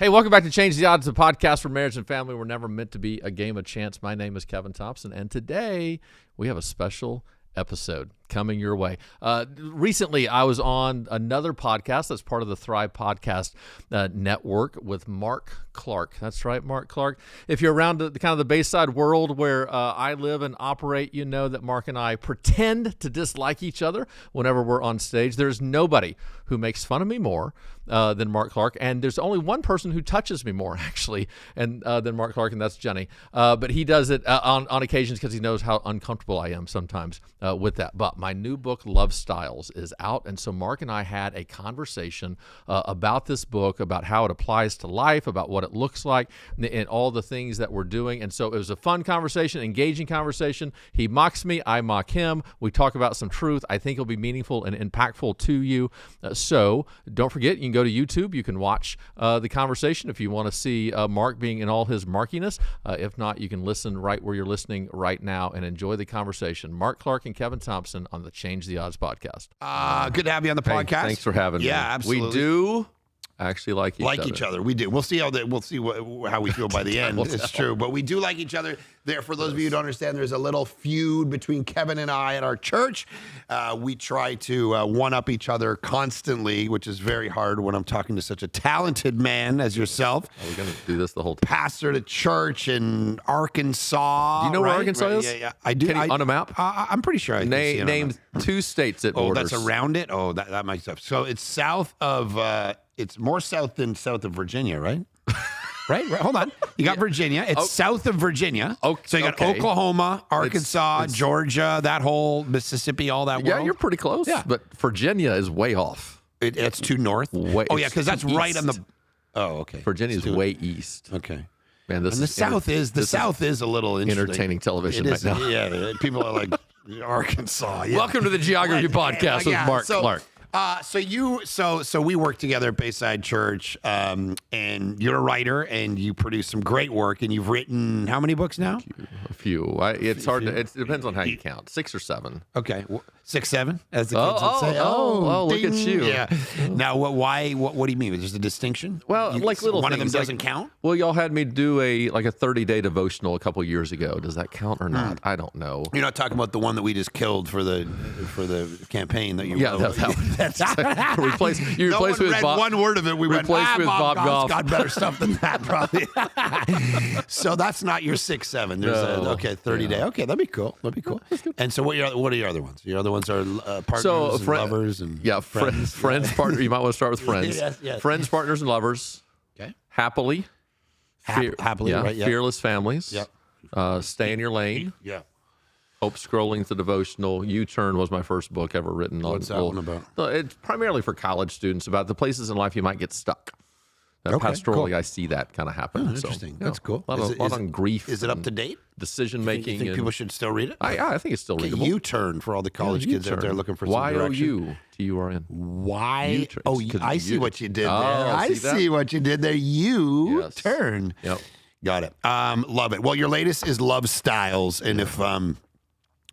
Hey, welcome back to Change the Odds, a podcast for marriage and family. We're never meant to be a game of chance. My name is Kevin Thompson, and today we have a special episode coming your way. Recently, I was on another podcast that's part of the Thrive Podcast Network with Mark Clark. That's right, Mark Clark. If you're around the kind of the Bayside world where I live and operate, you know that Mark and I pretend to dislike each other whenever we're on stage. There's nobody who makes fun of me more than Mark Clark, and there's only one person who touches me more, actually, and than Mark Clark, and that's Jenny. But he does it on occasions because he knows how uncomfortable I am sometimes with that. But my new book, Love Styles, is out, and so Mark and I had a conversation about this book, about how it applies to life, about what it looks like, and all the things that we're doing. And so it was a fun conversation, engaging conversation. He mocks me, I mock him. We talk about some truth. I think it'll be meaningful and impactful to you. So don't forget, you can go to YouTube. You can watch the conversation if you want to see Mark being in all his markiness. If not, you can listen right where you're listening right now and enjoy the conversation. Mark Clark and Kevin Thompson on the Change the Odds podcast. Good to have you on the podcast. Thanks for having me. Yeah, absolutely. We do actually like each other. We do. We'll see how we feel by the end. It's true, but we do like each other. There, for those of you who don't understand, there's a little feud between Kevin and I at our church. We try to one up each other constantly, which is very hard when I'm talking to such a talented man as yourself. Are we going to do this the whole time? Pastor to church in Arkansas. Do you know where Arkansas is? Yeah, I do. On a map? I'm pretty sure I can see it. Name two states it borders. That's around it? Oh, that might stuff. So it's south of, it's more south than south of Virginia, right? Right? Hold on. You got Virginia. It's south of Virginia. So you got Oklahoma, Arkansas, Georgia, that whole Mississippi, all that world. Yeah, you're pretty close. Yeah. But Virginia is way off. It's too north? Because that's right on the... Oh, okay. Virginia's way east. Okay. Man, the South is a little entertaining television right now. Yeah, people are like, Arkansas. Yeah. Welcome to the Geography Podcast with Mark Clark. So we work together at Bayside Church, and you're a writer, and you produce some great work, and you've written how many books now? A few. It's hard to. It depends on how you count. 6 or 7. Okay, 6, 7, as the kids would say. Look at you. Yeah. Now, why? What do you mean? There's a distinction? Well, like little one things, of them doesn't count. Well, y'all had me do a 30-day devotional a couple years ago. Does that count or not? I don't know. You're not talking about the one that we just killed for the campaign that you. Yeah, that replaced with read Bob, one word of it. We replaced with Bob Goff's got better stuff than that, probably. So that's not your 6, 7. There's 30 day. Okay, that'd be cool. And so what are your other ones? Your other ones are partners, and lovers, and friends, partners. You might want to start with friends. Yes. Friends, partners, and lovers. Okay. Happily, right? Yeah. Fearless families. Yep. Stay in your lane. Yeah. Hope Scrolling the Devotional. U-Turn was my first book ever written. What's that one about? It's primarily for college students, about the places in life you might get stuck. Pastorally, cool. I see that kind of happen. Interesting. That's cool. A lot on grief. Is it up to date? Decision making. You think people should still read it? I think it's still readable. U-Turn for all the college kids out there looking for some direction. Y-O-U-T-U-R-N. Y-O-U. Oh, I see what you did there. I see what you did there. U-Turn. Yep. Got it. Love it. Well, your latest is Love Styles, and if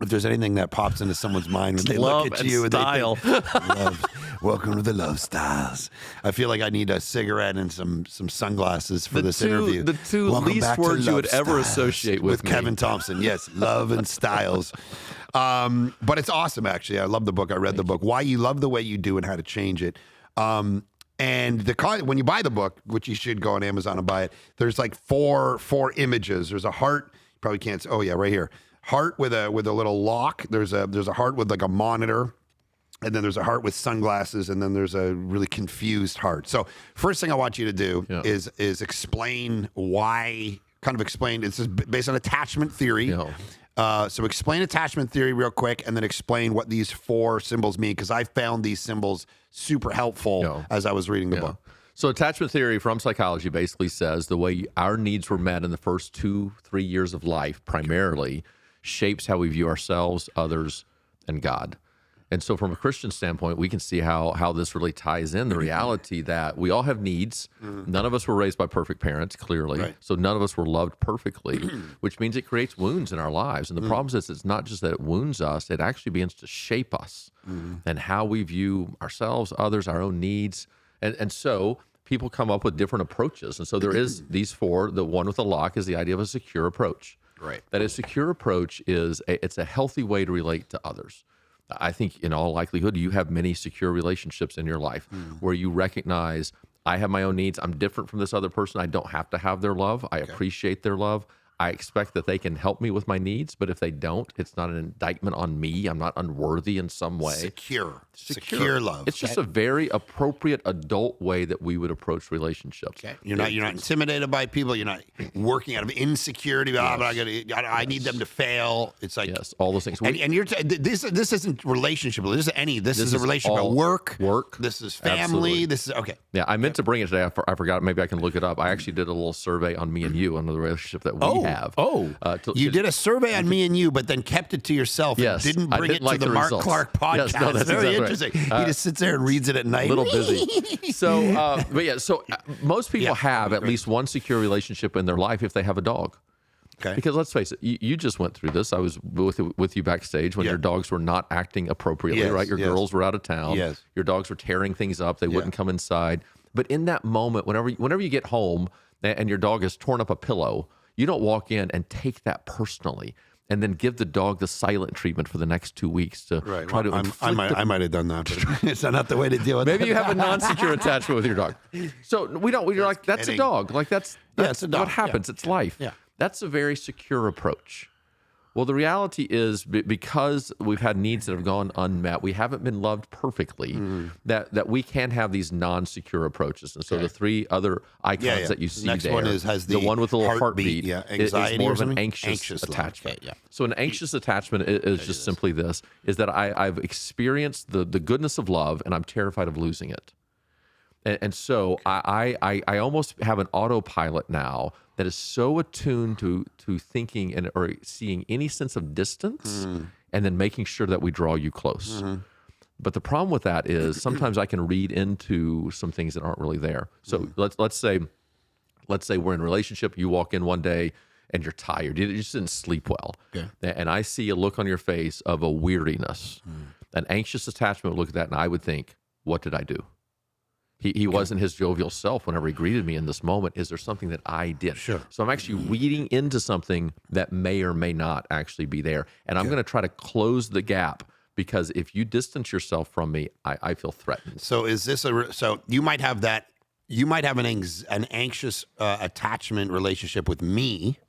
there's anything that pops into someone's mind when they look at you and style. They think, welcome to the Love Styles. I feel like I need a cigarette and some sunglasses for this interview. The two least words you would ever associate with me. Kevin Thompson. Yes, love and styles. But it's awesome, actually. I love the book. I read the book. Why you love the way you do and how to change it. And when you buy the book, which you should go on Amazon and buy it, there's like four images. There's a heart. You probably can't. Oh yeah, right here. Heart with a little lock. There's a heart with like a monitor, and then there's a heart with sunglasses, and then there's a really confused heart. So first thing I want you to do is explain why. Kind of explain. It's based on attachment theory. So explain attachment theory real quick, and then explain what these 4 symbols mean, because I found these symbols super helpful as I was reading the book. So attachment theory from psychology basically says the way our needs were met in the first 2-3 years of life primarily shapes how we view ourselves, others, and God. And so from a Christian standpoint, we can see how this really ties in the reality that we all have needs. None of us were raised by perfect parents, clearly. Right. So none of us were loved perfectly, which means it creates wounds in our lives. And the problem is it's not just that it wounds us, it actually begins to shape us and how we view ourselves, others, our own needs. And so people come up with different approaches. And so there is these four. The one with the lock is the idea of a secure approach. Right. That a secure approach it's a healthy way to relate to others. I think in all likelihood, you have many secure relationships in your life where you recognize, I have my own needs. I'm different from this other person. I don't have to have their love. I appreciate their love. I expect that they can help me with my needs, but if they don't, it's not an indictment on me. I'm not unworthy in some way. Secure love. It's just a very appropriate adult way that we would approach relationships. Okay. You're not intimidated by people. You're not working out of insecurity. Yes. I need them to fail. It's like all those things. And you're this isn't relationship. This is a relationship about work. This is family. Absolutely. This is okay. Yeah, I meant to bring it today. I forgot. Maybe I can look it up. I actually did a little survey on me and you on the relationship that we have. You did a survey on me and you, but then kept it to yourself. Yes, and didn't bring it to the Mark results. Clark podcast. Yes, no, that's very exactly interesting. right. He just sits there and reads it at night. A little busy. So, most people have at least one secure relationship in their life if they have a dog. Okay. Because let's face it, you just went through this. I was with you backstage when your dogs were not acting appropriately, right? Your girls were out of town. Yes. Your dogs were tearing things up. They wouldn't come inside. But in that moment, whenever you get home and your dog has torn up a pillow, you don't walk in and take that personally and then give the dog the silent treatment for the next 2 weeks to try to I might have done that, but it's not the way to deal with it. Maybe you have a non-secure attachment with your dog. So we're like, that's a dog. Like that's it's a dog. What happens. It's life. Yeah. That's a very secure approach. Well, the reality is because we've had needs that have gone unmet, we haven't been loved perfectly, that we can have these non-secure approaches. And so the three other icons that you see Next there, one has the one with the little heartbeat anxiety is more or of an something? anxious attachment. Okay, So an anxious attachment is just simply this, is that I've experienced the goodness of love and I'm terrified of losing it. And so I almost have an autopilot now that is so attuned to thinking or seeing any sense of distance and then making sure that we draw you close. But the problem with that is sometimes I can read into some things that aren't really there. So let's say we're in a relationship. You walk in one day and you're tired. You just didn't sleep well. Okay. And I see a look on your face of a weariness. An anxious attachment would look at that and I would think, what did I do? He wasn't his jovial self whenever he greeted me in this moment. Is there something that I did? Sure. So I'm actually reading into something that may or may not actually be there. And I'm going to try to close the gap because if you distance yourself from me, I feel threatened. So is this so you might have that, you might have an anxious attachment relationship with me.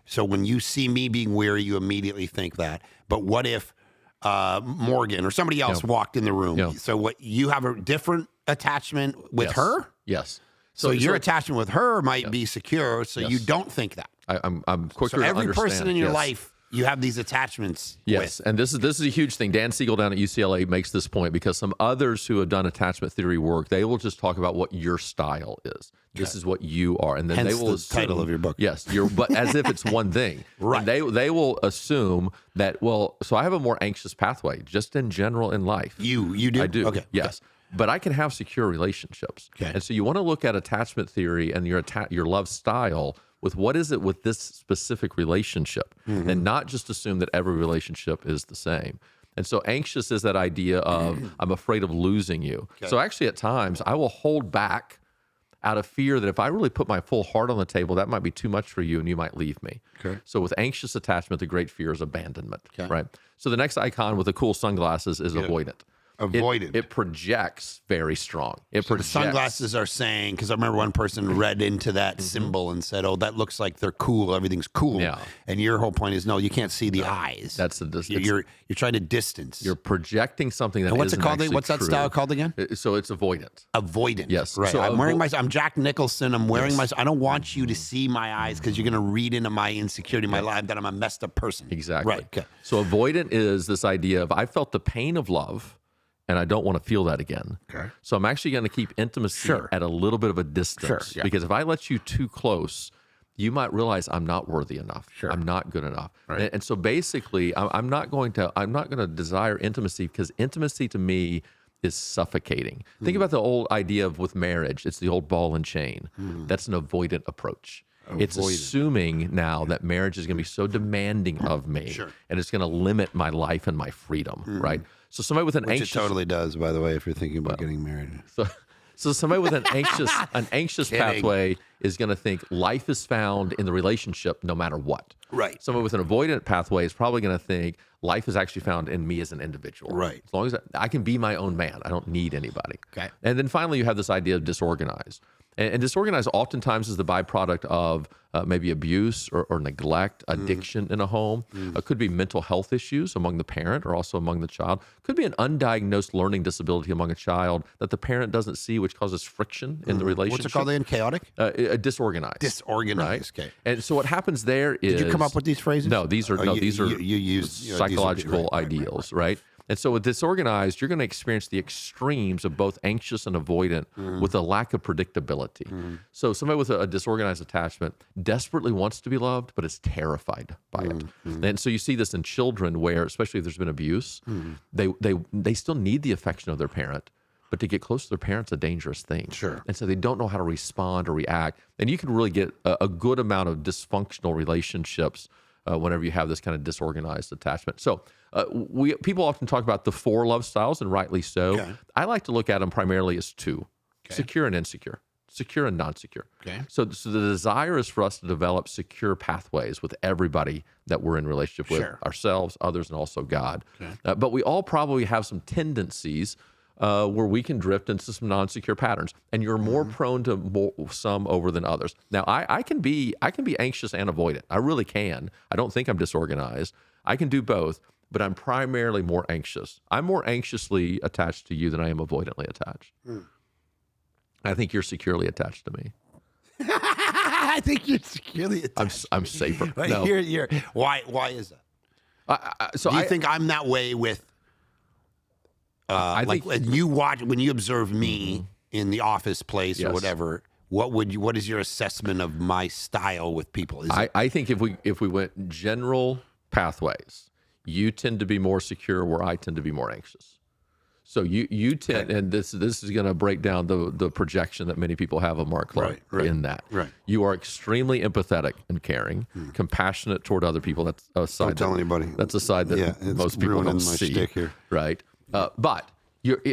So when you see me being weary, you immediately think that. But what if Morgan or somebody else walked in the room? Yeah. So what, you have a different attachment with her? Yes. So your attachment with her might be secure, so you don't think that. I'm quicker So to every understand. person in your life, you have these attachments Yes, with. and this is a huge thing. Dan Siegel down at UCLA makes this point because some others who have done attachment theory work, they will just talk about what your style is. This is what you are, and then Hence they will the assume, title of your book. Yes, but as if it's one thing. Right. And they will assume that so I have a more anxious pathway just in general in life. You do? I do. Okay. Yes. But I can have secure relationships. Okay. And so you want to look at attachment theory and your love style with what is it with this specific relationship, and not just assume that every relationship is the same. And so anxious is that idea of I'm afraid of losing you. Okay. So actually at times I will hold back out of fear that if I really put my full heart on the table, that might be too much for you and you might leave me. Okay. So with anxious attachment, the great fear is abandonment, right? So the next icon with the cool sunglasses is avoidant. Avoidant. It projects very strong. The sunglasses are saying, because I remember one person read into that symbol and said, "Oh, that looks like they're cool. Everything's cool." Yeah. And your whole point is, no, you can't see the eyes. That's the distance. You're trying to distance. You're projecting something that and what's isn't it called? actually What's that true. style called again? So it's avoidant. Avoidant. Yes. Right. So I'm Jack Nicholson. I'm wearing my. I don't want you to see my eyes because you're going to read into my insecurity, my life, that I'm a messed up person. Exactly. Right. Okay. So avoidant is this idea of I felt the pain of love, and I don't want to feel that again. Okay. So I'm actually going to keep intimacy at a little bit of a distance. Sure. Because if I let you too close, you might realize I'm not worthy enough. Sure. I'm not good enough. Right. And so basically, I'm not going to desire intimacy because intimacy to me is suffocating. Think about the old idea of with marriage. It's the old ball and chain. That's an avoidant approach. It's assuming now that marriage is going to be so demanding of me, and it's going to limit my life and my freedom, right? So somebody with an Which anxious, it totally does, by the way, if you're thinking about getting married. So somebody with an anxious Kidding. pathway is going to think life is found in the relationship no matter what. Right. Somebody with an avoidant pathway is probably going to think life is actually found in me as an individual. Right. As long as I can be my own man, I don't need anybody. Okay. And then finally, you have this idea of disorganized. And disorganized oftentimes is the byproduct of maybe abuse or neglect, addiction in a home. It could be mental health issues among the parent or also among the child. Could be an undiagnosed learning disability among a child that the parent doesn't see, which causes friction in the relationship. What's it called again? Chaotic? Disorganized. Disorganized. Right? Okay. And so what happens there is... Did you come up with these phrases? No, these are you use psychological ideals, right? And so with disorganized, you're going to experience the extremes of both anxious and avoidant with a lack of predictability. So somebody with a disorganized attachment desperately wants to be loved, but is terrified by it. And so you see this in children where, especially if there's been abuse, they still need the affection of their parent, but to get close to their parents is a dangerous thing. Sure. And so they don't know how to respond or react. And you can really get a good amount of dysfunctional relationships whenever you have this kind of disorganized attachment. So people often talk about the 4 love styles, and rightly so. Okay. I like to look at them primarily as 2, secure and insecure, secure and non-secure. Okay. So the desire is for us to develop secure pathways with everybody that we're in relationship with, ourselves, others, and also God. Okay. But we all probably have some tendencies where we can drift into some non-secure patterns, and you're more prone to some over than others. Now, I can be anxious and avoidant. I really can. I don't think I'm disorganized. I can do both, but I'm primarily more anxious. I'm more anxiously attached to you than I am avoidantly attached. I think you're securely attached to me. I think you're securely attached. I'm safer. Right, No. Why is that? So Do you think I'm that way with? I like think when you observe me in the office place or Yes. whatever, what is your assessment of my style with people? I think if we went general pathways, you tend to be more secure where I tend to be more anxious. So you tend, and this is going to break down the projection that many people have of Mark Clark in that. Right. You are extremely empathetic and caring, compassionate toward other people. That's a side. Don't tell anybody. That's a side that most people don't see. Shtick here. Right. But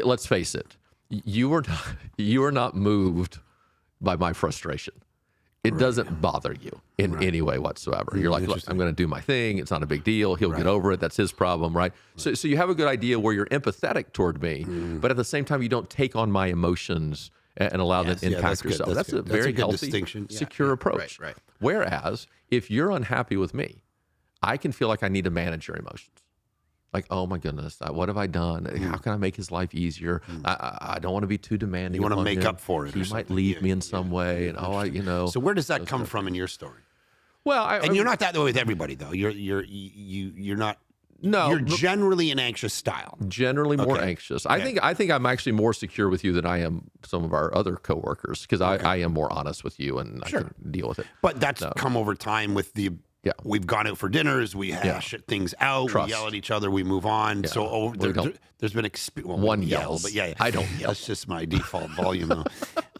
let's face it, you are not moved by my frustration. It doesn't bother you in any way whatsoever. You're like, look, I'm going to do my thing. It's not a big deal. He'll get over it. That's his problem, right? So you have a good idea where you're empathetic toward me, but at the same time, you don't take on my emotions and allow them to impact yourself. That's a very healthy, secure approach. Right. Whereas if you're unhappy with me, I can feel like I need to manage your emotions. Like, oh my goodness, what have I done? How can I make his life easier? I don't want to be too demanding. You want to make up for it. He might leave me in some way, and So where does that come from in your story? Well, you're not that way with everybody, though. You're not. No, you're generally an anxious style. Generally more anxious. Okay. I think I'm actually more secure with you than I am some of our other coworkers because I am more honest with you and I can deal with it. But that's come over time with the. Yeah. We've gone out for dinners. We hash things out. Trust. We yell at each other. We move on. Yeah. So there's been one yells, but yeah, I don't yell. That's just my default volume. Though.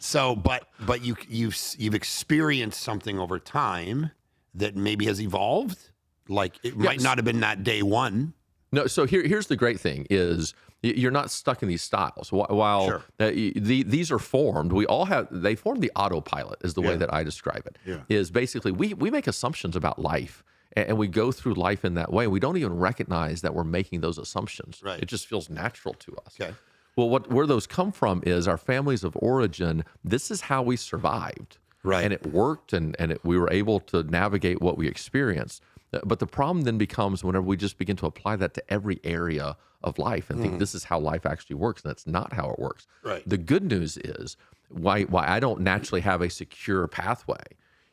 So, but you've experienced something over time that maybe has evolved. Like it might not have been that day one. No. So here's the great thing is you're not stuck in these styles. While these are formed, they form the autopilot is the way that I describe it. Yeah. Is basically we make assumptions about life and we go through life in that way. We don't even recognize that we're making those assumptions. Right. It just feels natural to us. Okay. Well, where those come from is our families of origin. This is how we survived. Right. And it worked and we were able to navigate what we experienced. But the problem then becomes whenever we just begin to apply that to every area of life and think this is how life actually works, and that's not how it works. Right. The good news is why I don't naturally have a secure pathway.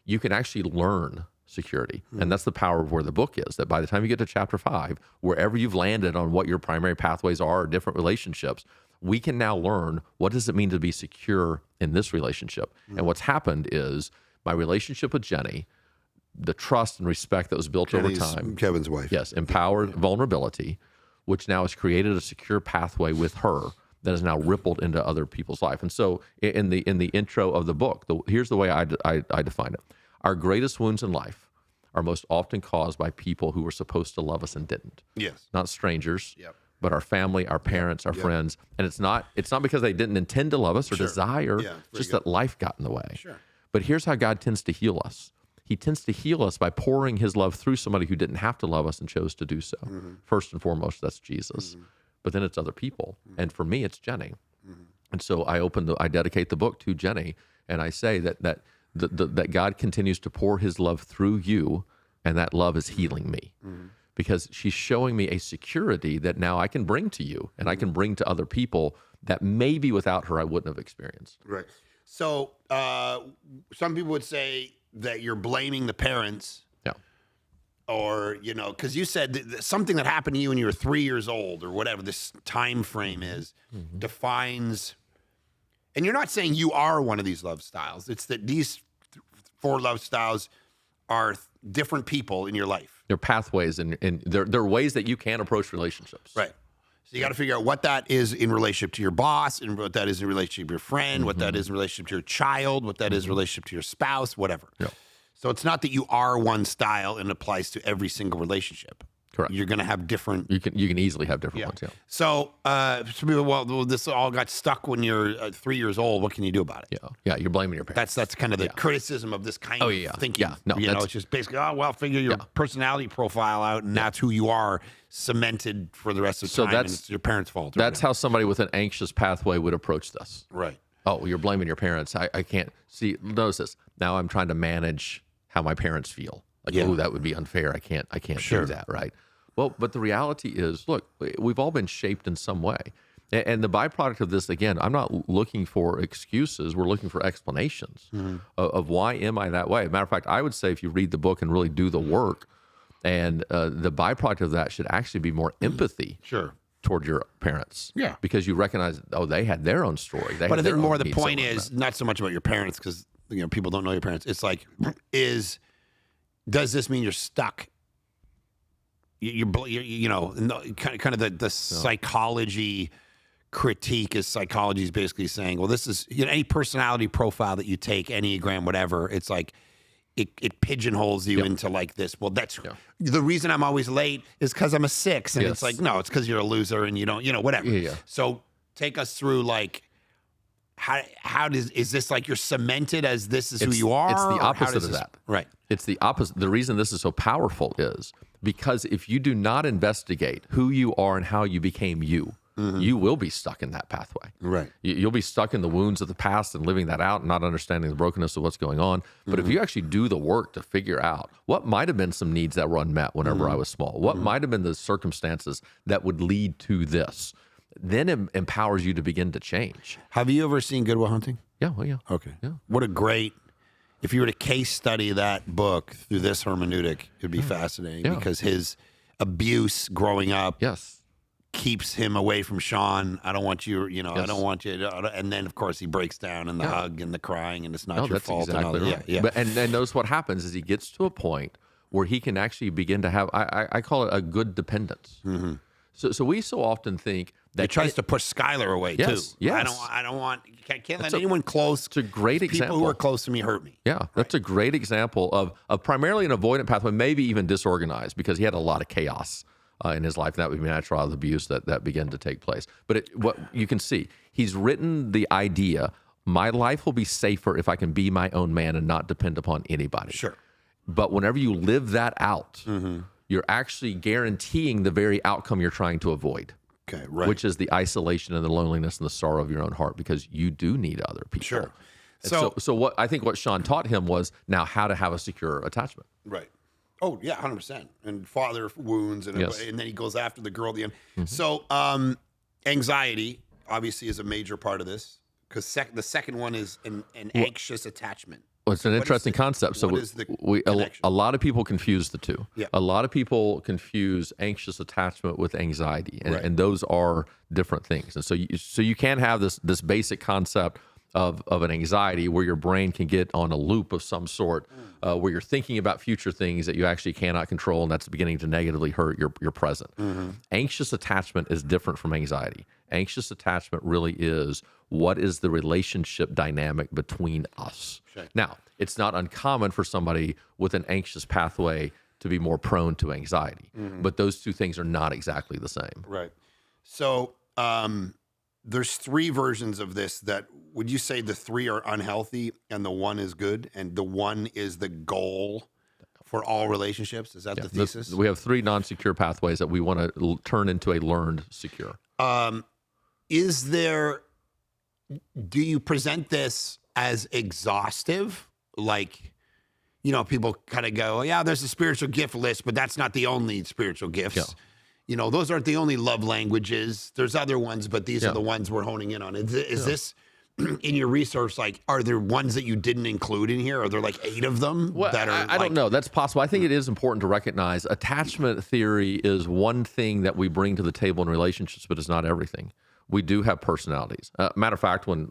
You can actually learn security, and that's the power of where the book is. That by the time you get to chapter 5, wherever you've landed on what your primary pathways are, or different relationships, we can now learn what does it mean to be secure in this relationship. And what's happened is my relationship with Jenny. The trust and respect that was built over time. Kevin's wife. Yes, empowered vulnerability, which now has created a secure pathway with her that has now rippled into other people's life. And so in the intro of the book, here's the way I define it. Our greatest wounds in life are most often caused by people who were supposed to love us and didn't. Yes. Not strangers, but our family, our parents, our friends. And it's not because they didn't intend to love us or desire, just that life got in the way. Sure. But here's how God tends to heal us. He tends to heal us by pouring his love through somebody who didn't have to love us and chose to do so. First and foremost, that's Jesus. But then it's other people. And for me, it's Jenny. And so I dedicate the book to Jenny, and I say that God continues to pour his love through you, and that love is healing me. Because she's showing me a security that now I can bring to you, and I can bring to other people that maybe without her I wouldn't have experienced. Right. So some people would say that you're blaming the parents. Yeah. Or, because you said something that happened to you when you were 3 years old or whatever this time frame is defines. And you're not saying you are one of these love styles. It's that these 4 love styles are different people in your life. They're pathways, and they're ways that you can approach relationships. Right. So you got to figure out what that is in relationship to your boss, and what that is in relationship to your friend, what that is in relationship to your child, what that is in relationship to your spouse, whatever. Yeah. So it's not that you are one style and it applies to every single relationship. Correct. You're going to have different. You can easily have different ones. Yeah. So some people, well, this all got stuck when you're 3 years old. What can you do about it? Yeah. You're blaming your parents. That's kind of the criticism of this kind of thinking. Yeah. No, it's just basically, figure your personality profile out, and that's who you are, cemented for the rest of the time. And it's your parents' fault. That's how somebody with an anxious pathway would approach this. Right. Oh, you're blaming your parents. I can't see. Notice this. Now I'm trying to manage how my parents feel. Like, oh, that would be unfair. I can't do that, right? Well, but the reality is, look, we've all been shaped in some way. And the byproduct of this, again, I'm not looking for excuses. We're looking for explanations of why am I that way. As a matter of fact, I would say if you read the book and really do the work, and the byproduct of that should actually be more empathy toward your parents. Yeah. Because you recognize, they had their own story. But I think more the point is not so much about your parents, because people don't know your parents. It's like, does this mean you're stuck? You're kind of the psychology critique is psychology is basically saying, well, this is any personality profile that you take, Enneagram, whatever. It's like it pigeonholes you into like this. Well, that's the reason I'm always late is because I'm a 6, and it's like, no, it's because you're a loser and you don't, whatever. Yeah. So take us through like. Is this like you're cemented as this is who you are? It's the opposite of that. Right. It's the opposite. The reason this is so powerful is because if you do not investigate who you are and how you became you, you will be stuck in that pathway. Right. You'll be stuck in the wounds of the past and living that out and not understanding the brokenness of what's going on. But if you actually do the work to figure out what might have been some needs that were unmet whenever I was small, what might have been the circumstances that would lead to this, then it empowers you to begin to change. Have you ever seen Good Will Hunting? Yeah, yeah. Okay. Yeah. What a great, if you were to case study that book through this hermeneutic, it'd be fascinating because his abuse growing up keeps him away from Sean. I don't want you, I don't want you. And then, of course, he breaks down in the hug and the crying, and it's not your fault. Exactly right. Yeah. But, and notice what happens is he gets to a point where he can actually begin to have, I call it a good dependence. So we so often think that he tries to push Skylar away too. Yes. I can't let anyone close. It's a great example. People who are close to me hurt me. Yeah, that's a great example of primarily an avoidant pathway, maybe even disorganized, because he had a lot of chaos in his life. And that would be natural out of the abuse that began to take place. But what you can see, he's written the idea, my life will be safer if I can be my own man and not depend upon anybody. Sure. But whenever you live that out, you're actually guaranteeing the very outcome you're trying to avoid. Okay, right. Which is the isolation and the loneliness and the sorrow of your own heart, because you do need other people. Sure. So what I think what Sean taught him was now how to have a secure attachment. Right. Oh yeah, 100%. And father wounds, and then he goes after the girl at the end. So anxiety obviously is a major part of this, because the second one is an anxious attachment. Well, it's an interesting concept. So a lot of people confuse the two. Yeah. A lot of people confuse anxious attachment with anxiety, and those are different things. And so you can have this basic concept of an anxiety where your brain can get on a loop of some sort, where you're thinking about future things that you actually cannot control, and that's beginning to negatively hurt your present. Anxious attachment is different from anxiety. Anxious attachment really is, what is the relationship dynamic between us? Sure. Now, it's not uncommon for somebody with an anxious pathway to be more prone to anxiety, but those two things are not exactly the same. Right. So there's 3 versions of this. That would you say the 3 are unhealthy and the 1 is good, and the 1 is the goal for all relationships? Is that the thesis? We have 3 non-secure pathways that we want to turn into a learned secure. Is there? Do you present this as exhaustive? Like, people kind of go, yeah, there's a spiritual gift list, but that's not the only spiritual gifts. Yeah. Those aren't the only love languages. There's other ones, but these are the ones we're honing in on. Is this in your research? Like, are there ones that you didn't include in here? Are there like 8 of them that are? I don't know. That's possible. I think it is important to recognize attachment theory is one thing that we bring to the table in relationships, but it's not everything. We do have personalities. Matter of fact, when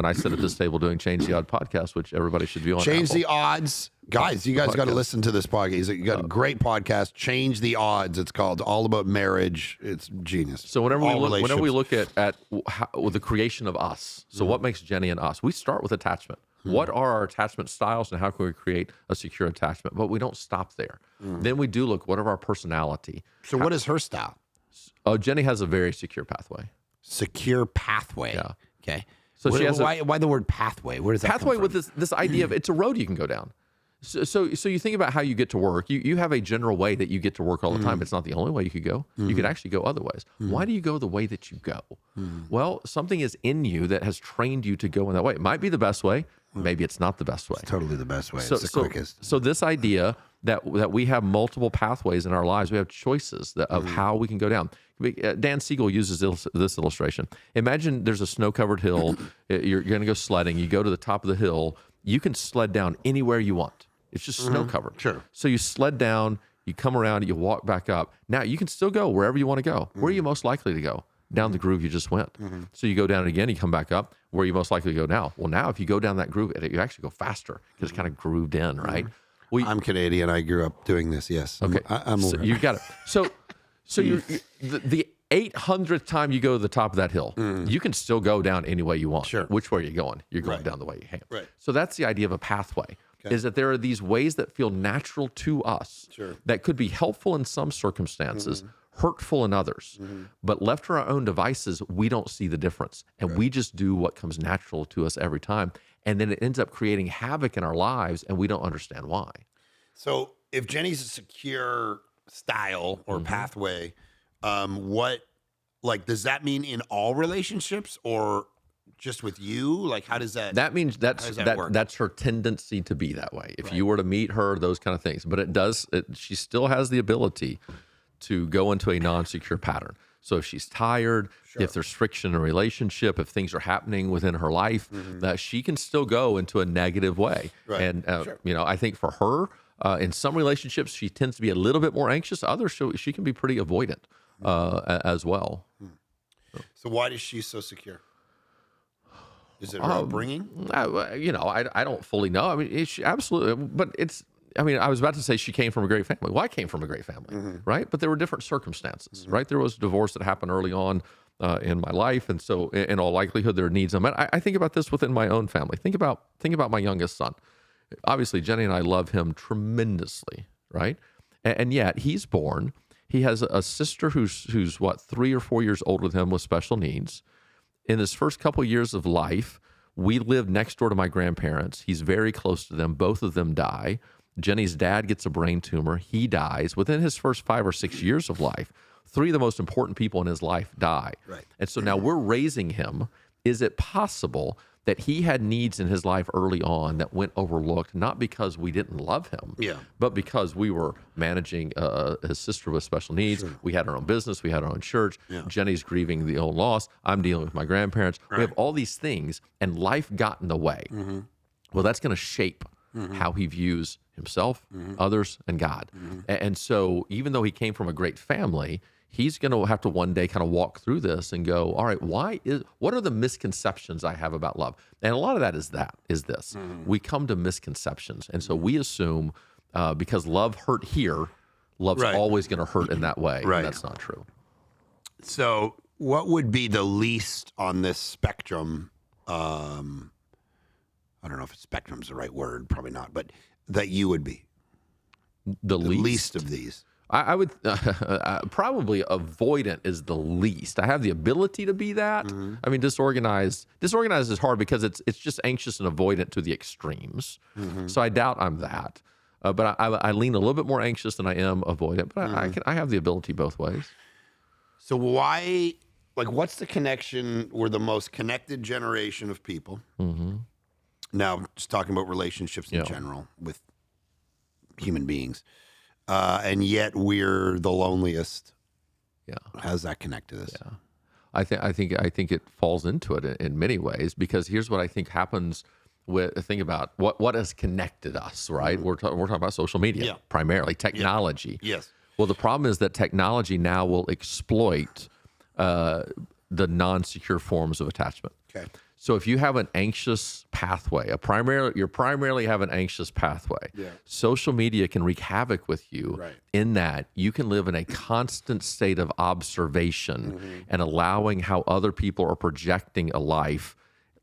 I sit at this table doing Change the Odd podcast, which everybody should view on Change Apple. the Odds. Guys, you guys got to listen to this podcast. You got a great podcast, Change the Odds. It's called, all about marriage. It's genius. So whenever we look at the creation of us, so what makes Jenny and us? We start with attachment. What are our attachment styles, and how can we create a secure attachment? But we don't stop there. Then we do look, what are our personality? So what is her style? Jenny has a very secure pathway. Secure pathway. Yeah. Okay. So why the word pathway? Where does that pathway come from? with this idea of it's a road you can go down. So you think about how you get to work. You have a general way that you get to work all the time. It's not the only way you could go. You could actually go other ways. Why do you go the way that you go? Well, something is in you that has trained you to go in that way. It might be the best way. Maybe it's not the best way. It's totally the best way. It's the quickest. So this idea that we have multiple pathways in our lives, we have choices of how we can go down. Dan Siegel uses this illustration. Imagine there's a snow-covered hill. You're going to go sledding. You go to the top of the hill. You can sled down anywhere you want. It's just snow-covered. Sure. So you sled down, you come around, you walk back up. Now you can still go wherever you want to go. Where are you most likely to go? Down the groove you just went. So you go down it again, you come back up. Where are you most likely to go now? Well, now if you go down that groove, you actually go faster because it's kind of grooved in, right? I'm Canadian. I grew up doing this. Yes. Okay. I'm so over. You got it. So you're the 800th time you go to the top of that hill, you can still go down any way you want. Sure. Which way are you going? You're going down the way you can. Right. So that's the idea of a pathway, is that there are these ways that feel natural to us that could be helpful in some circumstances, hurtful in others. But left to our own devices, we don't see the difference. And we just do what comes natural to us every time. And then it ends up creating havoc in our lives, and we don't understand why. So if Jenny's a secure style or pathway, does that mean in all relationships or just with you? Like, how does that? That means work? That's her tendency to be that way. If you were to meet her, those kind of things. But she still has the ability to go into a non-secure pattern. So if she's tired, if there's friction in a relationship, if things are happening within her life, that she can still go into a negative way. Right. And I think for her, in some relationships, she tends to be a little bit more anxious. Others, she can be pretty avoidant as well. So why is she so secure? Is it her upbringing? I don't fully know. I mean, absolutely, but it's. I mean, I was about to say she came from a great family. Well, I came from a great family, right? But there were different circumstances, right? There was a divorce that happened early on in my life, and so in all likelihood, there are needs unmet. I think about this within my own family. Think about my youngest son. Obviously, Jenny and I love him tremendously, right? And yet he's born. He has a sister who's what, 3 or 4 years older than him with special needs. In his first couple years of life, we lived next door to my grandparents. He's very close to them. Both of them die. Jenny's dad gets a brain tumor. He dies. Within his first 5 or 6 years of life, 3 of the most important people in his life die. Right. And so now we're raising him. Is it possible that he had needs in his life early on that went overlooked, not because we didn't love him, but because we were managing his sister with special needs? Sure. We had our own business. We had our own church. Yeah. Jenny's grieving the own loss. I'm dealing with my grandparents. Right. We have all these things, and life got in the way. Well, that's going to shape how he views himself, others, and God. And so even though he came from a great family, he's going to have to one day kind of walk through this and go, all right, what are the misconceptions I have about love? And a lot of that is this. We come to misconceptions. And so we assume because love hurt here, love's always going to hurt in that way. Right. And that's not true. So what would be the least on this spectrum? I don't know if spectrum's the right word, probably not, but that you would be the least of these. I would probably avoidant is the least. I have the ability to be that. I mean, disorganized. Disorganized is hard because it's just anxious and avoidant to the extremes. So I doubt I'm that. But I lean a little bit more anxious than I am avoidant. But I have the ability both ways. So why, like, what's the connection? We're the most connected generation of people. Now, just talking about relationships in general with human beings. And yet we're the loneliest. Yeah. How does that connect to this? Yeah. I think it falls into it in many ways, because here's what I think happens think about what has connected us, right? We're talking about social media, primarily technology. Yes. Well, the problem is that technology now will exploit the non-secure forms of attachment. Okay. So if you have an anxious pathway, you primarily have an anxious pathway. Yeah. Social media can wreak havoc with you in that you can live in a constant state of observation and allowing how other people are projecting a life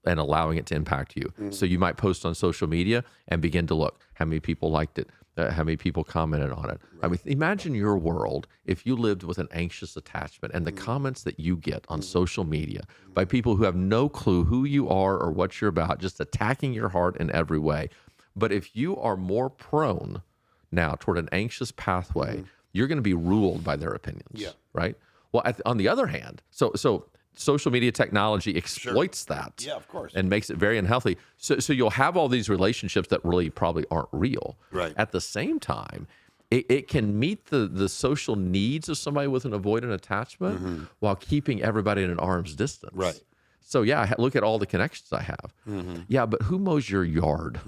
and allowing it to impact you. So you might post on social media and begin to look how many people liked it, how many people commented on it. I mean, imagine your world if you lived with an anxious attachment and the comments that you get on social media by people who have no clue who you are or what you're about, just attacking your heart in every way. But if you are more prone now toward an anxious pathway, you're going to be ruled by their opinions, right? Well, on the other hand, so social media technology exploits that, of course, and makes it very unhealthy. So you'll have all these relationships that really probably aren't real. Right. At the same time, it can meet the social needs of somebody with an avoidant attachment while keeping everybody at an arm's distance. Right. So yeah, look at all the connections I have. Yeah, but who mows your yard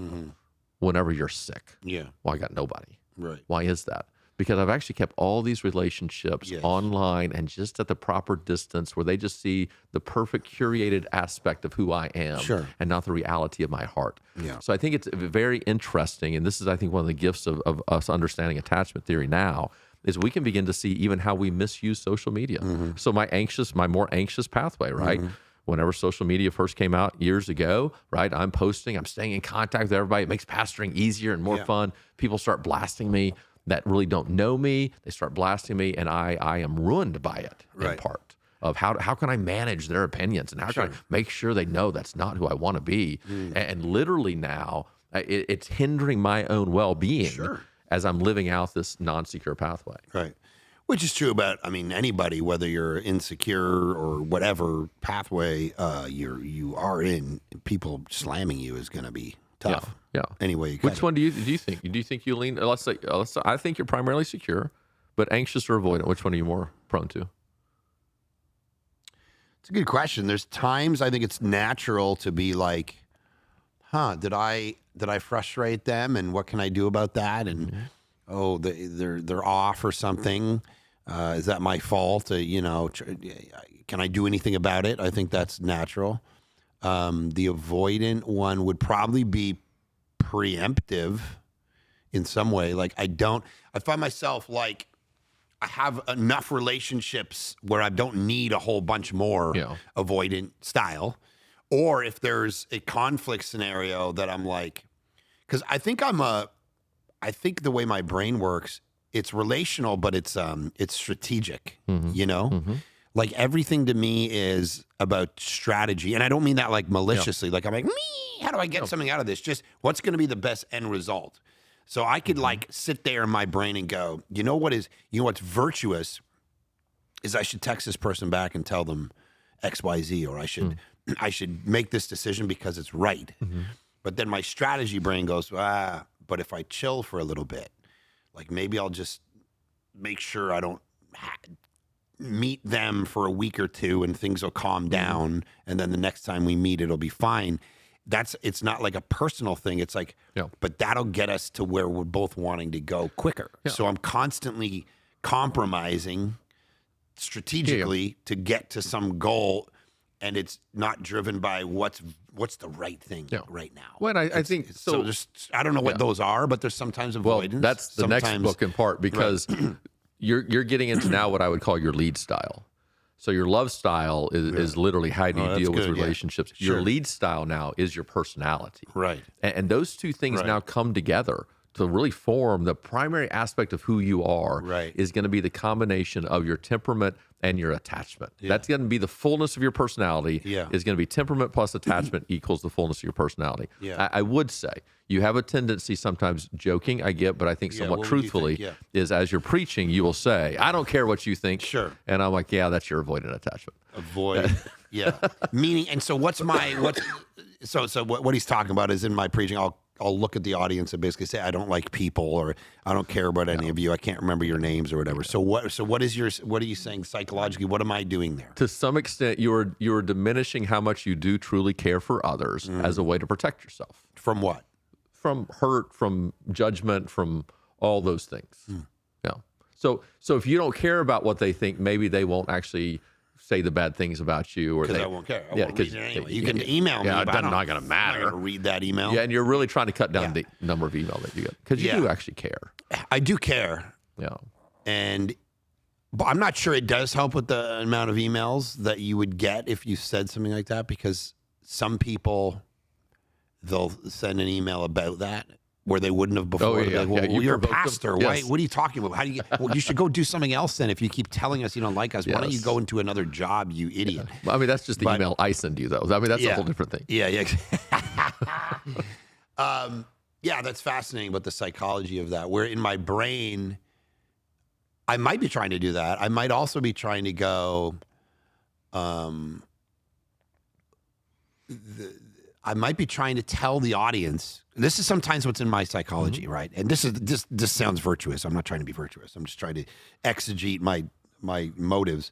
whenever you're sick? Yeah. Well, I got nobody. Right. Why is that? Because I've actually kept all these relationships online and just at the proper distance where they just see the perfect curated aspect of who I am and not the reality of my heart. Yeah. So I think it's very interesting. And this is, I think, one of the gifts of us understanding attachment theory now is we can begin to see even how we misuse social media. So my more anxious pathway, right? Whenever social media first came out years ago, right? I'm posting, I'm staying in contact with everybody. It makes pastoring easier and more fun. People start blasting me that really don't know me. They start blasting me, and I am ruined by it in part of how can I manage their opinions and how can I make sure they know that's not who I want to be. And literally now it's hindering my own well-being as I'm living out this non-secure pathway. Right. Which is true about, I mean, anybody, whether you're insecure or whatever pathway you are in, people slamming you is going to be tough. Yeah. Anyway, which one do you think? Do you think you lean? Let's say I think you're primarily secure, but anxious or avoidant. Which one are you more prone to? It's a good question. There's times I think it's natural to be like, did I frustrate them, and what can I do about that? And they're off or something. Is that my fault? Can I do anything about it? I think that's natural. The avoidant one would probably be preemptive in some way. Like I find myself like I have enough relationships where I don't need a whole bunch more avoidant style. Or if there's a conflict scenario that I'm like, because I think the way my brain works, it's relational, but it's strategic, Like everything to me is about strategy. And I don't mean that like maliciously. Like I'm like, how do I get something out of this? Just what's going to be the best end result? So I could like sit there in my brain and go, what's virtuous is I should text this person back and tell them X, Y, Z, or I should make this decision because it's right. But then my strategy brain goes, but if I chill for a little bit, like maybe I'll just make sure I don't meet them for a week or two and things will calm down. And then the next time we meet, it'll be fine. It's not like a personal thing. It's like, but that'll get us to where we're both wanting to go quicker. So I'm constantly compromising strategically to get to some goal. And it's not driven by what's the right thing right now. Well, I think so. I don't know what those are, but there's sometimes avoidance. Well, that's the next book in part because you're getting into now what I would call your lead style. So your love style is literally how do you deal with relationships. Your lead style now is your personality. Right. And those two things now come together to really form the primary aspect of who you are Right. is going to be the combination of your temperament and your attachment. That's going to be the fullness of your personality. Yeah. Is going to be temperament plus attachment equals the fullness of your personality. Yeah. I would say you have a tendency sometimes joking, I get, but I think somewhat what would you think? truthfully Yeah. is as you're preaching, you will say, I don't care what you think. Sure. And I'm like, yeah, that's your avoidant attachment. Avoid. Yeah. Meaning, and so what he's talking about is in my preaching, I'll look at the audience and basically say, I don't like people, or I don't care about any of you. I can't remember your names or whatever. So what are you saying psychologically? What am I doing there? To some extent, you're diminishing how much you do truly care for others as a way to protect yourself. From what? From hurt, from judgment, from all those things. Yeah. So if you don't care about what they think, maybe they won't actually say the bad things about you, or Because they I won't care. I yeah, won't read it anyway. You can email me. Yeah, but it's not going to matter. I'm not going to read that email. Yeah, and you're really trying to cut down the number of email that you get because you do actually care. I do care. Yeah. But I'm not sure it does help with the amount of emails that you would get if you said something like that, because some people, they'll send an email about that where they wouldn't have before. You're a pastor. Why? What are you talking about? How do you get? Well, you should go do something else then. If you keep telling us you don't like us, why don't you go into another job, you idiot? Well, I mean, that's just the email I send you, though. I mean, that's a whole different thing. Yeah. Yeah, that's fascinating about the psychology of that. Where in my brain, I might be trying to do that. I might also be trying to go. I might be trying to tell the audience. This is sometimes what's in my psychology, right? And this sounds virtuous. I'm not trying to be virtuous. I'm just trying to exegete my motives.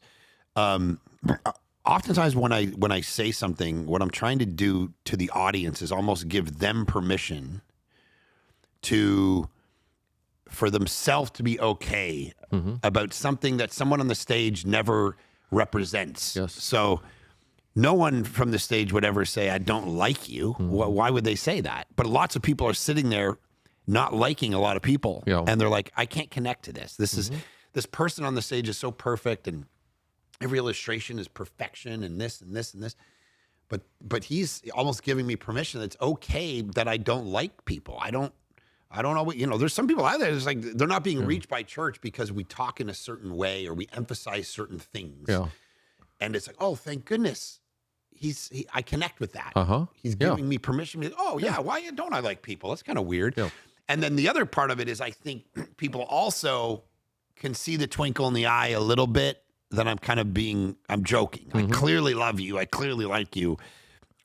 Oftentimes when I say something, what I'm trying to do to the audience is almost give them permission for themselves to be okay about something that someone on the stage never represents. Yes. So no one from the stage would ever say, I don't like you. Why would they say that? But lots of people are sitting there not liking a lot of people. Yeah. And they're like, I can't connect to this. This person on the stage is so perfect, and every illustration is perfection, and this and this and this. But he's almost giving me permission that it's okay that I don't like people. I don't know what, there's some people out there that's like, they're not being reached by church because we talk in a certain way or we emphasize certain things. Yeah. And it's like, oh, thank goodness. I connect with that. He's Yeah. giving me permission. Why don't I like people? That's kind of weird. Yeah. And then the other part of it is I think people also can see the twinkle in the eye a little bit that I'm joking. I clearly love you. I clearly like you.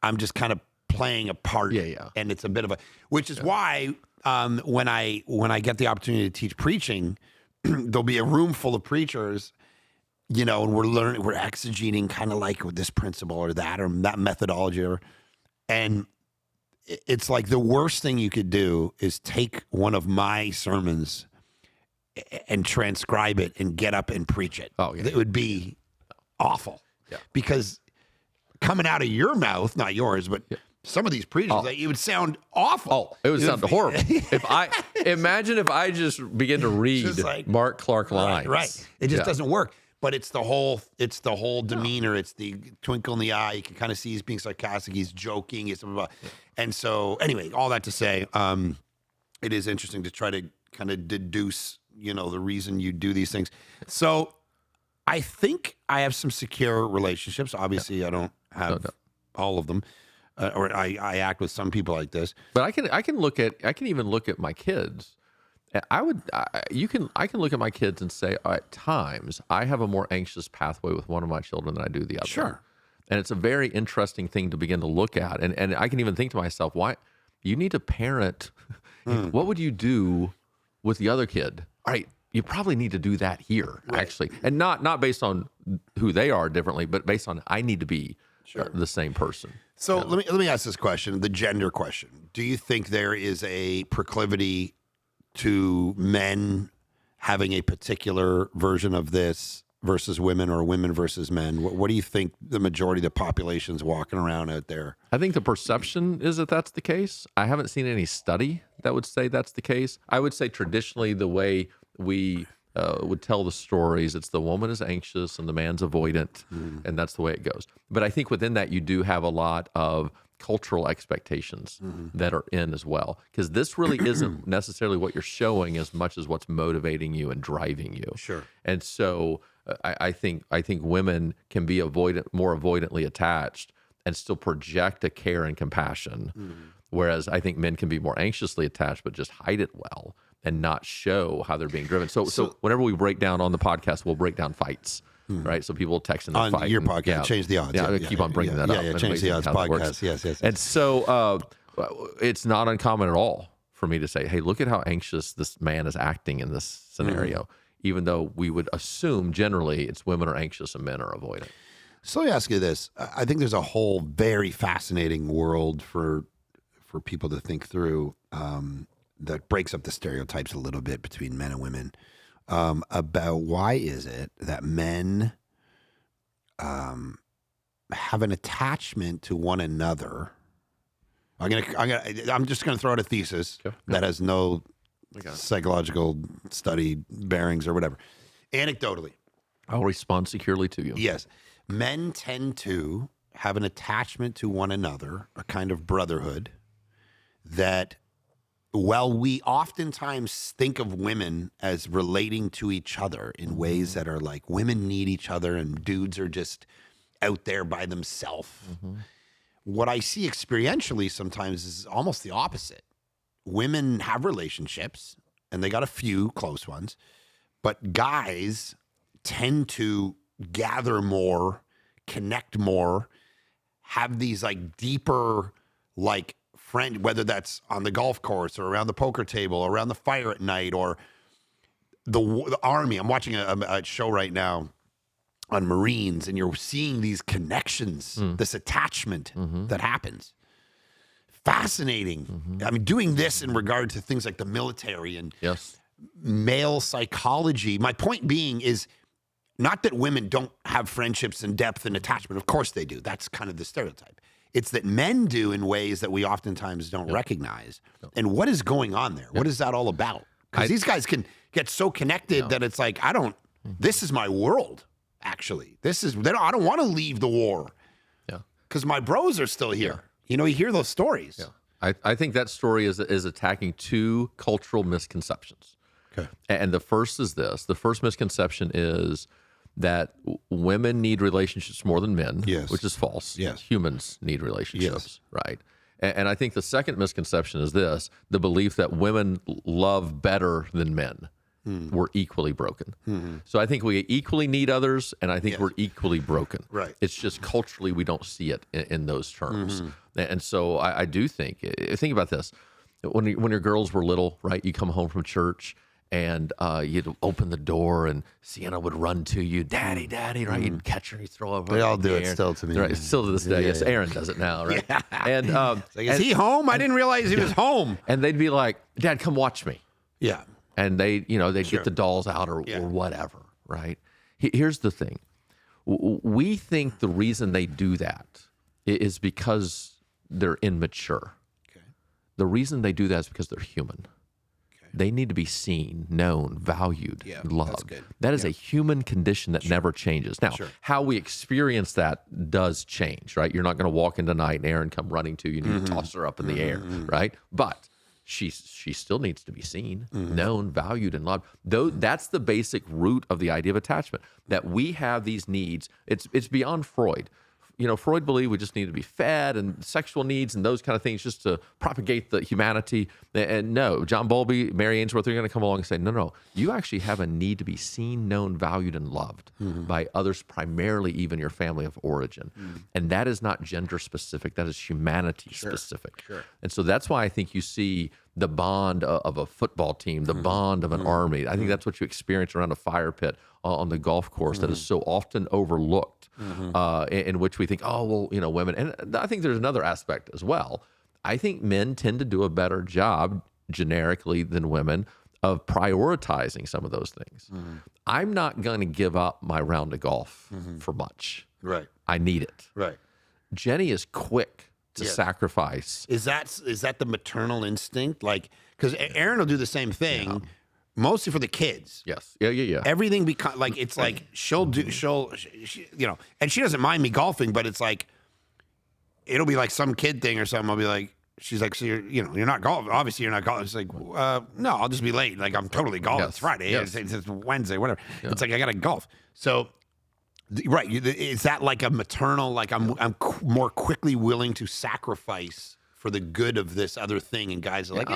I'm just kind of playing a part. Yeah. And it's a bit of which is why when I get the opportunity to teach preaching, there'll be a room full of preachers, and we're exegeting kind of like with this principle or that methodology, and it's like the worst thing you could do is take one of my sermons and transcribe it and get up and preach it. Oh, yeah. It would be awful. Yeah. Because coming out of your mouth, not yours, but some of these preachers, it would sound awful. Oh, it would sound horrible. Imagine if I just begin to read Mark Clark lines. Right. It just doesn't work. But it's the whole demeanor. It's the twinkle in the eye. You can kind of see he's being sarcastic. He's joking. He's blah, blah, blah. And so anyway, all that to say, it is interesting to try to kind of deduce, the reason you do these things. So I think I have some secure relationships. Obviously, I don't have all of them, or I act with some people like this. But I can even look at my kids. I can look at my kids and say at times I have a more anxious pathway with one of my children than I do the other. Sure. And it's a very interesting thing to begin to look at. And I can even think to myself, why you need to parent. What would you do with the other kid? All right, you probably need to do that here, actually. And not based on who they are differently, but based on I need to be the same person. So let me ask this question, the gender question. Do you think there is a proclivity to men having a particular version of this versus women, or women versus men? What do you think the majority of the population's walking around out there? I think the perception is that that's the case. I haven't seen any study that would say that's the case. I would say traditionally the way we would tell the stories, it's the woman is anxious and the man's avoidant, and that's the way it goes. But I think within that you do have a lot of cultural expectations that are in as well, because this really isn't necessarily what you're showing as much as what's motivating you and driving you. Sure. And so I think women can be more avoidantly attached and still project a care and compassion, whereas I think men can be more anxiously attached but just hide it well and not show how they're being driven. So whenever we break down on the podcast, we'll break down fights. Right, so people text in the on fight. your podcast, Change the Odds. Yeah, I keep on bringing that up. Yeah, Change the Odds podcast. Yes. And so it's not uncommon at all for me to say, "Hey, look at how anxious this man is acting in this scenario." Even though we would assume generally it's women are anxious and men are avoidant. So let me ask you this: I think there's a whole very fascinating world for people to think through that breaks up the stereotypes a little bit between men and women. About why is it that men have an attachment to one another? I'm just gonna throw out a thesis that has no psychological study bearings or whatever. Anecdotally, I'll respond securely to you. yes, men tend to have an attachment to one another, a kind of brotherhood that. While we oftentimes think of women as relating to each other in ways that are like women need each other and dudes are just out there by themselves, what I see experientially sometimes is almost the opposite. Women have relationships and they got a few close ones, but guys tend to gather more, connect more, have these like deeper, like, friend, whether that's on the golf course or around the poker table or around the fire at night or the army. I'm watching a show right now on Marines, and you're seeing these connections, this attachment that happens. Fascinating. I mean, doing this in regard to things like the military and male psychology. My point being is not that women don't have friendships and depth and attachment. Of course they do. That's kind of the stereotype. It's that men do in ways that we oftentimes don't recognize. And what is going on there? What is that all about? Because these guys can get so connected that it's like, this is my world, actually. I don't want to leave the war. Yeah. Because my bros are still here. You hear those stories. Yeah. I think that story is attacking two cultural misconceptions. Okay. And the first is this. The first misconception is that women need relationships more than men, which is false. Yes. Humans need relationships, right? And I think the second misconception is this, the belief that women love better than men. We're equally broken. So I think we equally need others, and I think we're equally broken. Right. It's just culturally we don't see it in those terms. And so I do think about this. When your girls were little, right, you come home from church, and you'd open the door and Sienna would run to you, daddy, right? You'd catch her and you'd throw her. They all do it still to me. Right, still to this day. Yes, Aaron does it now, right? And is he home? I didn't realize he was home. And they'd be like, Dad, come watch me. Yeah. And they'd get the dolls out or whatever, right? Here's the thing. We think the reason they do that is because they're immature. Okay. The reason they do that is because they're human. They need to be seen, known, valued, loved. That is a human condition that never changes. Now, how we experience that does change, right? You're not going to walk in tonight and Aaron come running to you and you toss her up in the air, right? But she still needs to be seen, known, valued, and loved. That's the basic root of the idea of attachment, that we have these needs. It's beyond Freud. Freud believed we just need to be fed and sexual needs and those kind of things just to propagate the humanity. And no, John Bowlby, Mary Ainsworth, they're going to come along and say, no, you actually have a need to be seen, known, valued, and loved by others, primarily even your family of origin. And that is not gender specific. That is humanity specific. And so that's why I think you see the bond of a football team, the bond of an army. I think that's what you experience around a fire pit on the golf course that is so often overlooked, in which we think, women. And I think there's another aspect as well. I think men tend to do a better job generically than women of prioritizing some of those things. I'm not going to give up my round of golf for much. Right. I need it. Right. Jenny is quick to sacrifice. Is that the maternal instinct? Like, because Aaron will do the same thing, mostly for the kids. Yes. Yeah. Everything it's like and she doesn't mind me golfing, but it's like it'll be like some kid thing or something. I'll be like, she's like, so you're not golfing. Obviously, you're not golfing. It's like, no, I'll just be late. Like, I'm totally golfing. Yes. It's Friday. Yes. It's Wednesday, whatever. Yeah. It's like, I got to golf. So, right. Is that like a maternal, like I'm more quickly willing to sacrifice for the good of this other thing? And guys are like,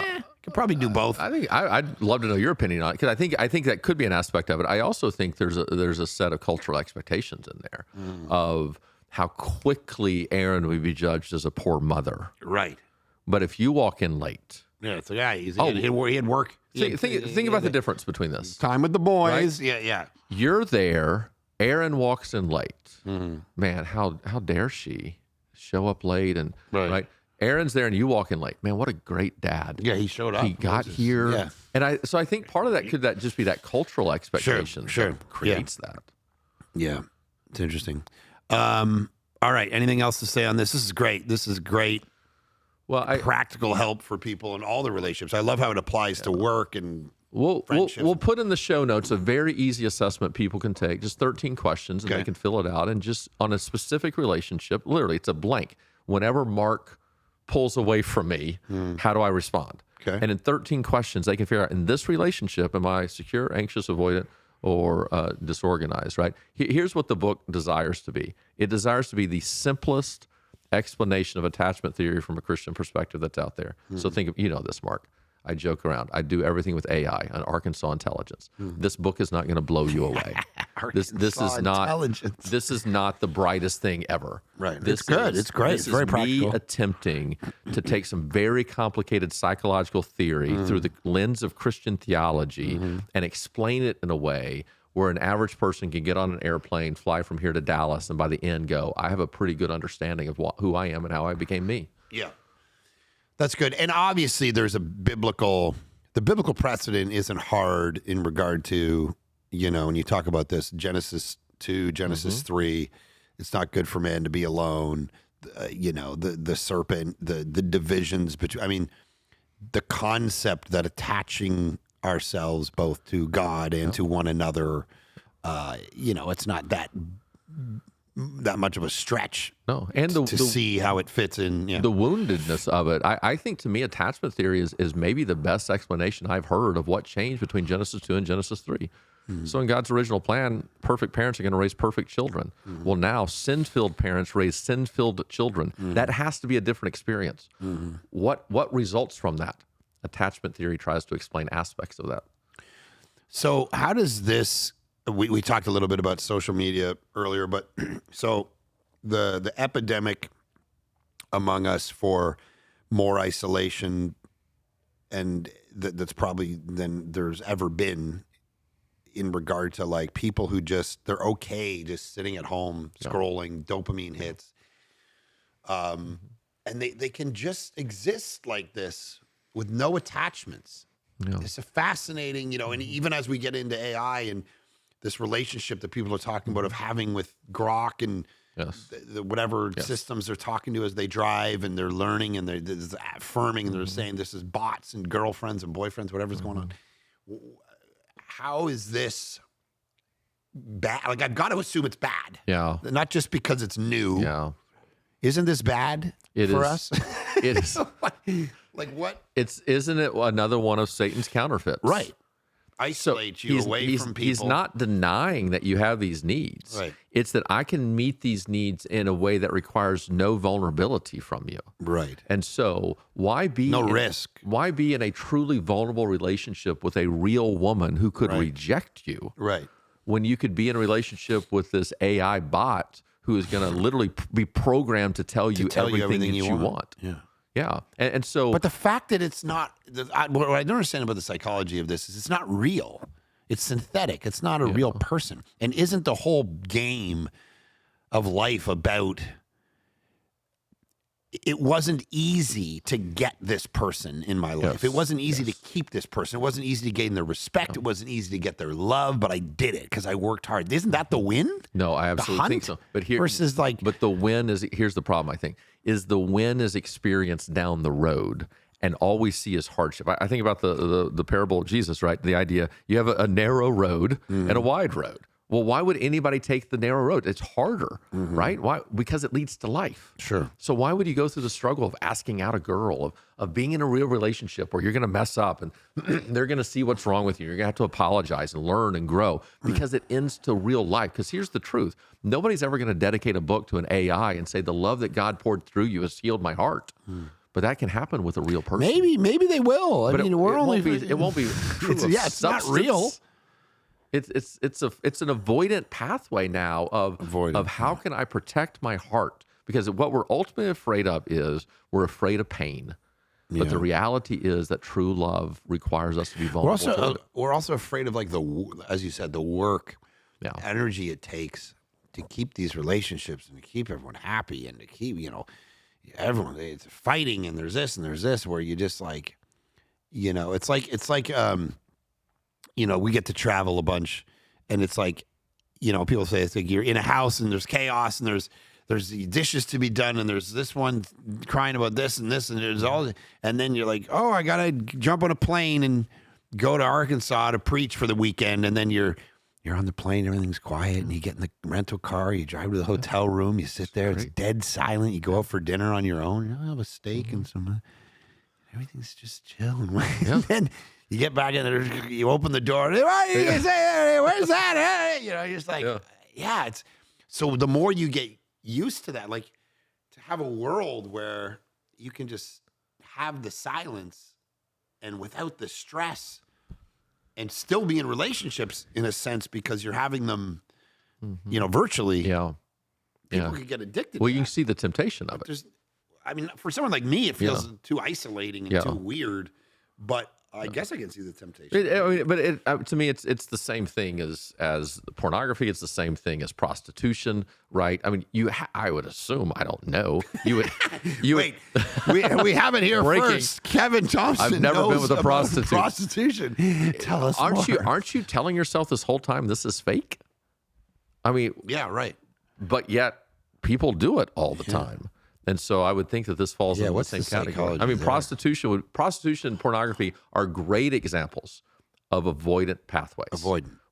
could probably do both. I think I'd love to know your opinion on it, because I think that could be an aspect of it. I also think there's a set of cultural expectations in there of how quickly Aaron would be judged as a poor mother. Right. But if you walk in late, yeah, it's like, he had work. Think about the difference between this. Time with the boys. Right? Yeah. You're there. Aaron walks in late. Man, how dare she show up late? And right. Aaron's there and you walk in late. Man, what a great dad. Yeah, he showed up. He got here. Yeah. And I think part of that could just be that cultural expectation that creates that. Yeah. It's interesting. All right. Anything else to say on this? This is great. Well, practical help for people in all the relationships. I love how it applies to work and we'll put in the show notes a very easy assessment people can take, just 13 questions, and they can fill it out. And just on a specific relationship, literally, it's a blank. Whenever Mark pulls away from me, how do I respond? Okay. And in 13 questions, they can figure out, in this relationship, am I secure, anxious, avoidant, or disorganized, right? Here's what the book desires to be. It desires to be the simplest explanation of attachment theory from a Christian perspective that's out there. So think of, this, Mark. I joke around. I do everything with AI and Arkansas intelligence. This book is not going to blow you away. This is not the brightest thing ever. Right. It's good. It's great. It's very practical. Me attempting to take some very complicated psychological theory through the lens of Christian theology and explain it in a way where an average person can get on an airplane, fly from here to Dallas, and by the end go, I have a pretty good understanding of who I am and how I became me. Yeah. That's good. And obviously there's the biblical precedent isn't hard in regard to, when you talk about this, Genesis 2, Genesis 3, it's not good for man to be alone. The serpent, the divisions between, the concept that attaching ourselves both to God and to one another, it's not that much of a stretch. No, and to see how it fits in. Yeah. The woundedness of it. I think, to me, attachment theory is maybe the best explanation I've heard of what changed between Genesis 2 and Genesis 3. So in God's original plan, perfect parents are going to raise perfect children. Well, now sin-filled parents raise sin-filled children. That has to be a different experience. What results from that? Attachment theory tries to explain aspects of that. So how does this, we talked a little bit about social media earlier, but so the epidemic among us for more isolation, and that's probably than there's ever been in regard to like people who they're okay just sitting at home scrolling, dopamine hits. And they can just exist like this with no attachments. Yeah. It's a fascinating, and even as we get into AI and this relationship that people are talking about of having with Grok and whatever systems they're talking to as they drive, and they're learning and they're affirming and they're saying this is bots and girlfriends and boyfriends, whatever's going on. How is this bad? Like, I've got to assume it's bad. Yeah. Not just because it's new. Yeah. Isn't this bad for us? It is. Like what? Isn't it another one of Satan's counterfeits? Right. Isolate you away from people. He's not denying that you have these needs. Right. It's that I can meet these needs in a way that requires no vulnerability from you. Right. And so why be risk? Why be in a truly vulnerable relationship with a real woman who could reject you? Right. When you could be in a relationship with this AI bot who is going to literally be programmed to tell you everything that you want. Yeah. Yeah. And so... But the fact that it's not... What I don't understand about the psychology of this is it's not real. It's synthetic. It's not a real person. And isn't the whole game of life about... It wasn't easy to get this person in my life. Yes. It wasn't easy to keep this person. It wasn't easy to gain their respect. It wasn't easy to get their love, but I did it because I worked hard. Isn't that the win? No, I absolutely think so. But here, versus but the win is, here's the problem, I think, is the win is experienced down the road, and all we see is hardship. I think about the parable of Jesus, right? The idea, you have a narrow road and a wide road. Well, why would anybody take the narrow road? It's harder, right? Why? Because it leads to life. Sure. So why would you go through the struggle of asking out a girl, of being in a real relationship where you're going to mess up and they're going to see what's wrong with you? You're going to have to apologize and learn and grow because it ends to real life. Because here's the truth. Nobody's ever going to dedicate a book to an AI and say, the love that God poured through you has healed my heart. But that can happen with a real person. Maybe they will. I mean, we're only. It won't be true of it's not substance. real. It's an avoidant pathway now of how can I protect my heart? Because what we're ultimately afraid of is we're afraid of pain. But the reality is that true love requires us to be vulnerable. We're also afraid of, like, as you said, the work, Yeah. energy it takes to keep these relationships and to keep everyone happy and to keep, everyone, it's fighting and there's this and there's this, where you just, like, it's like we get to travel a bunch, and it's like, people say it's like you're in a house and there's chaos and there's the dishes to be done and there's this one crying about this and there's all, and then you're like, oh, I gotta jump on a plane and go to Arkansas to preach for the weekend, and then you're on the plane, everything's quiet, and you get in the rental car, you drive to the hotel room, you sit there, it's dead silent, you go out for dinner on your own, have a steak and some, everything's just chill, and then you get back in there, you open the door, what do you say, where's that? You're just like, it's, so the more you get used to that, like, to have a world where you can just have the silence and without the stress and still be in relationships in a sense because you're having them, virtually. Yeah. People could get addicted to Well, you that. can see the temptation of it. For someone like me, it feels too isolating and too weird, but I guess I can see the temptation. To me, it's the same thing as pornography. It's the same thing as prostitution, right? I mean, I would assume, I don't know. Wait, we have it here Breaking. first. Kevin Thompson. I've never knows been with a about prostitute. Prostitution. Tell us more. Aren't you telling yourself this whole time this is fake? I mean, yeah, right. But yet people do it all the time. And so I would think that this falls into the same category. I mean, prostitution and pornography are great examples of avoidant pathways.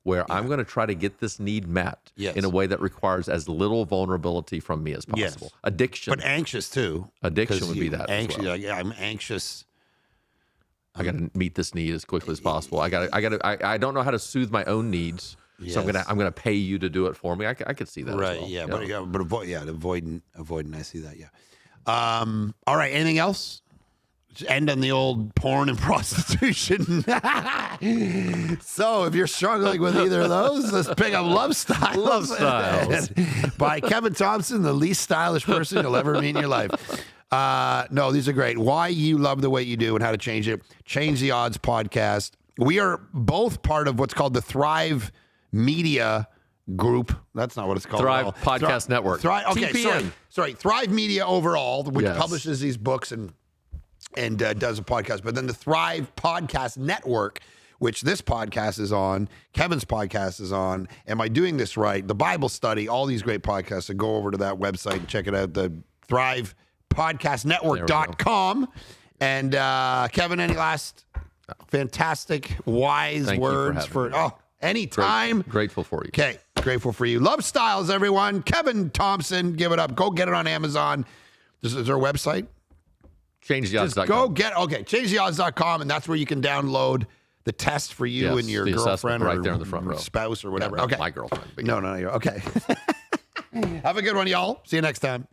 Where I'm going to try to get this need met in a way that requires as little vulnerability from me as possible. Yes. Addiction. But anxious too. Addiction would be that as well. I'm anxious. I got to meet this need as quickly as possible. I don't know how to soothe my own needs. Yes. So I'm gonna pay you to do it for me. I could see that. Right. As well. But avoidant. I see that. Yeah. All right. Anything else? Just end on the old porn and prostitution. So if you're struggling with either of those, let's pick up Love Styles. Love Styles by Kevin Thompson, the least stylish person you'll ever meet in your life. No, these are great. Why you love the way you do and how to change it. Change the Odds podcast. We are both part of what's called the Thrive Media Group. That's not what it's called. Thrive Podcast Network. TPN. Sorry. Thrive Media overall, which Yes. publishes these books and does a podcast. But then the Thrive Podcast Network, which this podcast is on, Kevin's podcast is on. Am I doing this right? The Bible study, all these great podcasts. So go over to that website and check it out. The ThrivePodcastNetwork.com. And Kevin, any last fantastic, wise words for anytime? Grateful for you. Okay, grateful for you. Love Styles, everyone. Kevin Thompson, give it up. Go get it on Amazon. Is there a website? ChangeTheOdds.com. Go get ChangeTheOdds.com, and that's where you can download the test for you and your girlfriend right or there in the front row. Spouse or whatever. Not okay, my girlfriend. But no, okay. Have a good one, y'all. See you next time.